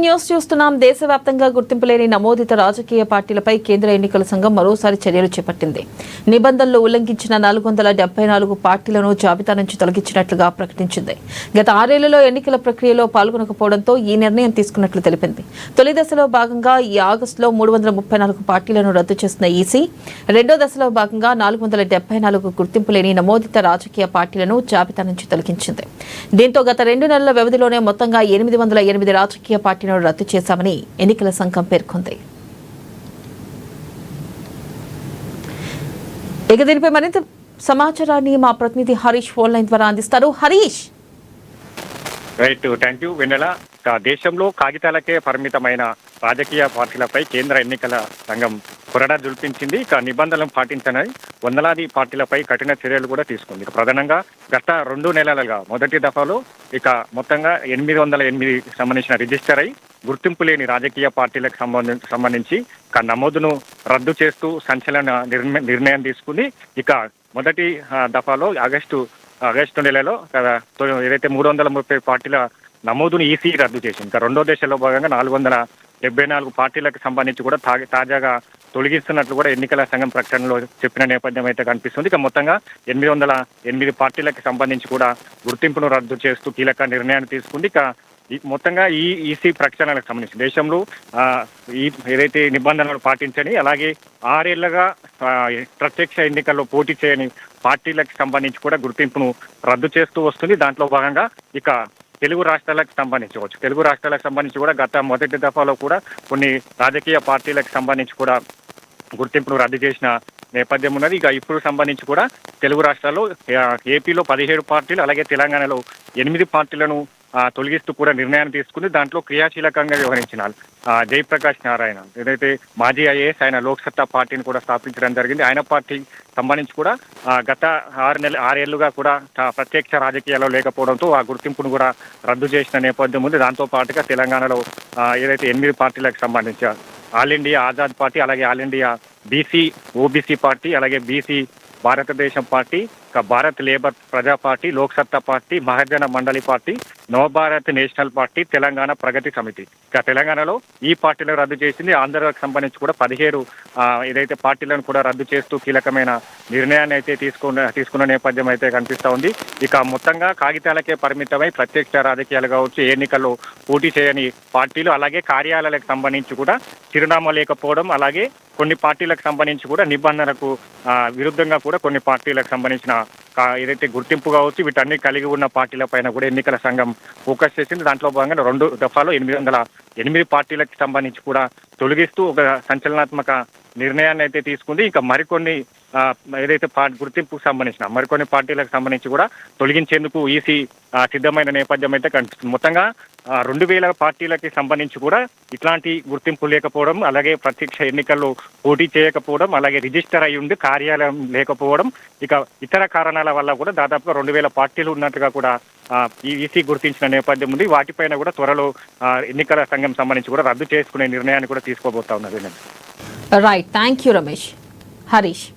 News చూస్తున్నాం. దేశవ్యాప్తంగా గుర్తింపు లేని నమోదిత రాజకీయ పార్టీలపై కేంద్ర ఎన్నికల సంఘం మరోసారి చర్యలు చేపట్టింది. నిబంధనలు ఉల్లంఘించిన 474 పార్టీలను జాబితా నుంచి తొలగించినట్లుగా ప్రకటించింది. గత 6 ఏళ్లలో ఎన్నికల ప్రక్రియలో పాల్గొనకపోవడంతో ఈ నిర్ణయం తీసుకున్నట్లు తెలిపింది. తొలి దశలో భాగంగా ఈ ఆగస్టులో 334 పార్టీలను రద్దు చేసిన ఈసీ రెండో దశలో భాగంగా 474 గుర్తింపు లేని నమోదిత రాజకీయ పార్టీలను జాబితా నుంచి తొలగించింది. దీంతో గత 2 నెలల వ్యవధిలోనే మొత్తంగా 808 రాజకీయ పార్టీలను రద్దు చేశామని ఎన్నికల సంఘం పేర్కొంది. ఇక దీనిపై మరింత సమాచారాన్ని మా ప్రతినిధి హరీష్ ఫోన్ లైన్ ద్వారా అందిస్తారు. హరీష్. రైట్, థ్యాంక్ యూ వెన్నెల. దేశంలో కాగితాలకే పరిమితమైన రాజకీయ పార్టీలపై కేంద్ర ఎన్నికల సంఘం కొరడా జుల్పించింది. ఇక నిబంధనలను పాటించని వందలాది పార్టీలపై కఠిన చర్యలు కూడా తీసుకుంది. ఇక గత 2 నెలలుగా మొదటి దఫాలో ఇక మొత్తంగా 808 సంబంధించిన రిజిస్టర్ అయి గుర్తింపు లేని రాజకీయ పార్టీలకు సంబంధించి నమోదును రద్దు చేస్తూ సంచలన నిర్ణయం తీసుకుంది. ఇక మొదటి దఫాలో ఆగస్టు నెలలో ఏదైతే 330 పార్టీల నమోదును ఈసీ రద్దు చేసింది. ఇంకా రెండో దశలో భాగంగా 474 పార్టీలకు సంబంధించి కూడా తాజాగా తొలగిస్తున్నట్లు కూడా ఎన్నికల సంఘం ప్రకటనలో చెప్పిన నేపథ్యం అయితే కనిపిస్తుంది. ఇక మొత్తంగా 808 పార్టీలకు సంబంధించి కూడా గుర్తింపును రద్దు చేస్తూ కీలక నిర్ణయాన్ని తీసుకుంది. ఇక మొత్తంగా ఈ ఈసీ ప్రకటనలకు సంబంధించి దేశంలో ఏదైతే నిబంధనలు పాటించని అలాగే 6 ఏళ్లుగా ప్రత్యక్ష ఎన్నికల్లో పోటీ చేయని పార్టీలకు సంబంధించి కూడా గుర్తింపును రద్దు చేస్తూ వస్తుంది. దాంట్లో భాగంగా ఇక తెలుగు రాష్ట్రాలకు సంబంధించి కూడా గత మొదటి దఫాలో కూడా కొన్ని రాజకీయ పార్టీలకు సంబంధించి కూడా గుర్తింపును రద్దు చేసిన నేపథ్యం ఉన్నది. ఇక ఇప్పుడు సంబంధించి కూడా తెలుగు రాష్ట్రాల్లో ఏపీలో 17 పార్టీలు అలాగే తెలంగాణలో 8 పార్టీలను తొలగిస్తూ కూడా నిర్ణయాన్ని తీసుకుంది. దాంట్లో క్రియాశీలకంగా వ్యవహరించిన జయప్రకాష్ నారాయణ ఏదైతే మాజీ ఐఏఎస్, ఆయన లోక్సత్తా పార్టీని కూడా స్థాపించడం జరిగింది. ఆయన పార్టీ సంబంధించి కూడా గత 6 ఏళ్లుగా కూడా ప్రత్యక్ష రాజకీయాల్లో లేకపోవడంతో ఆ గుర్తింపును కూడా రద్దు చేసిన నేపథ్యం ఉంది. దాంతో పాటుగా తెలంగాణలో ఏదైతే 8 పార్టీలకు సంబంధించి ఆల్ ఇండియా ఆజాద్ పార్టీ, అలాగే ఆల్ ఇండియా ఓబీసీ పార్టీ, అలాగే BC Bharatadesam party, Bharat labour Praja party, Loksatta party, Mahajana Mandali party, Navabharat national party, Telangana Pragati Samiti. ఇక తెలంగాణలో ఈ పార్టీలను రద్దు చేసింది. ఆంధ్రాకు సంబంధించి కూడా 17 ఏదైతే పార్టీలను కూడా రద్దు చేస్తూ కీలకమైన నిర్ణయాన్ని అయితే తీసుకున్న నేపథ్యం అయితే కనిపిస్తూ ఉంది. ఇక మొత్తంగా కాగితాలకే పరిమితమై ప్రత్యక్ష రాజకీయాలు కావచ్చు, ఎన్నికల్లో పోటీ చేయని పార్టీలు, అలాగే కార్యాలయాలకు సంబంధించి కూడా చిరునామా లేకపోవడం, అలాగే కొన్ని పార్టీలకు సంబంధించి కూడా నిబంధనలకు విరుద్ధంగా కూడా కొన్ని పార్టీలకు సంబంధించిన ఏదైతే గుర్తింపు కావచ్చు వీటన్ని కలిగి ఉన్న పార్టీల పైన కూడా ఎన్నికల సంఘం ఫోకస్ చేసింది. దాంట్లో భాగంగా 2 దఫాలో 808 పార్టీలకు సంబంధించి కూడా తొలగిస్తూ ఒక సంచలనాత్మక నిర్ణయాన్ని అయితే తీసుకుంది. ఇంకా మరికొన్ని ఏదైతే గుర్తింపుకు సంబంధించిన మరికొన్ని పార్టీలకు సంబంధించి కూడా తొలగించేందుకు ఈసీ సిద్ధమైన నేపథ్యం అయితే కనిపిస్తుంది. మొత్తంగా 2000 పార్టీలకి సంబంధించి కూడా ఇట్లాంటి గుర్తింపు లేకపోవడం, అలాగే ప్రత్యక్ష ఎన్నికల్లో పోటీ చేయకపోవడం, అలాగే రిజిస్టర్ అయి ఉండి కార్యాలయం లేకపోవడం, ఇక ఇతర కారణాల వల్ల కూడా దాదాపుగా 2000 పార్టీలు ఉన్నట్టుగా కూడా ఈసీ గుర్తించిన నేపథ్యం ఉంది. వాటిపైన కూడా త్వరలో ఎన్నికల సంఘం సంబంధించి కూడా రద్దు చేసుకునే నిర్ణయాన్ని కూడా తీసుకోబోతా ఉన్నది. Right, thank you Ramesh. Harish.